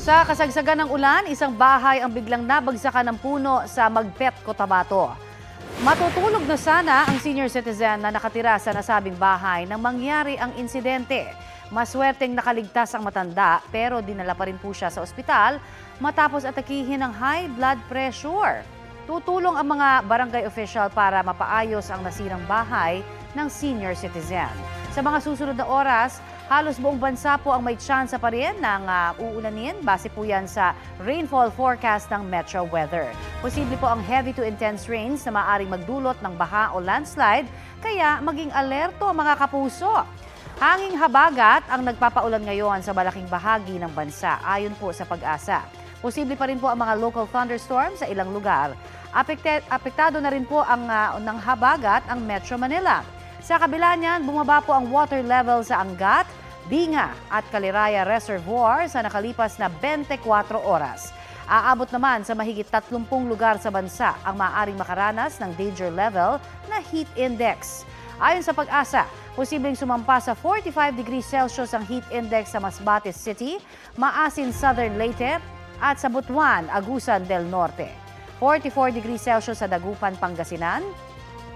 Sa kasagsagan ng ulan, isang bahay ang biglang nabagsakan ng puno sa Magpet, Cotabato. Matutulog na sana ang senior citizen na nakatira sa nasabing bahay nang mangyari ang insidente. Maswerteng nakaligtas ang matanda pero dinala pa rin po siya sa ospital matapos atakihin ng high blood pressure. Tutulong ang mga barangay official para mapaayos ang nasirang bahay ng senior citizen. Sa mga susunod na oras, halos buong bansa po ang may tsansa pa rin ng uulanin. Base po yan sa rainfall forecast ng Metro Weather. Posible po ang heavy to intense rains na maaaring magdulot ng baha o landslide, kaya maging alerto mga kapuso. Hanging habagat ang nagpapaulan ngayon sa malaking bahagi ng bansa ayon po sa Pag-asa. Posible pa rin po ang mga local thunderstorms sa ilang lugar. Apektado na rin po ng habagat ang Metro Manila. Sa kabila niyan, bumaba po ang water level sa Angat, Binga at Caliraya Reservoir sa nakalipas na 24 oras. Aabot naman sa mahigit 30 lugar sa bansa ang maaaring makaranas ng danger level na heat index. Ayon sa Pag-asa, posibleng sumampa sa 45 degrees Celsius ang heat index sa Masbate City, Maasin Southern Leyte at sa Butuan, Agusan del Norte. 44 degrees Celsius sa Dagupan, Pangasinan,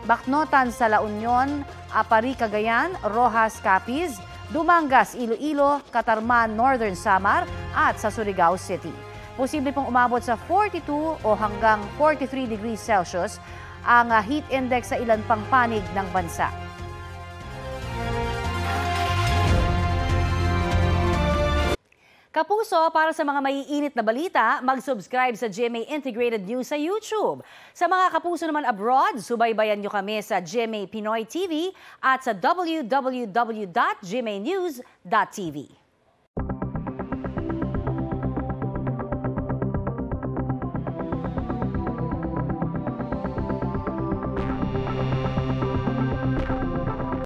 Bacnotan sa La Union, Apari, Cagayan, Rojas, Capiz, Dumangas, Iloilo, Catarman, Northern Samar at sa Surigao City. Posible pong umabot sa 42 o hanggang 43 degrees Celsius ang heat index sa ilan pang panig ng bansa. Kapuso, para sa mga maiinit na balita, mag-subscribe sa GMA Integrated News sa YouTube. Sa mga kapuso naman abroad, subaybayan nyo kami sa GMA Pinoy TV at sa www.gmanews.tv.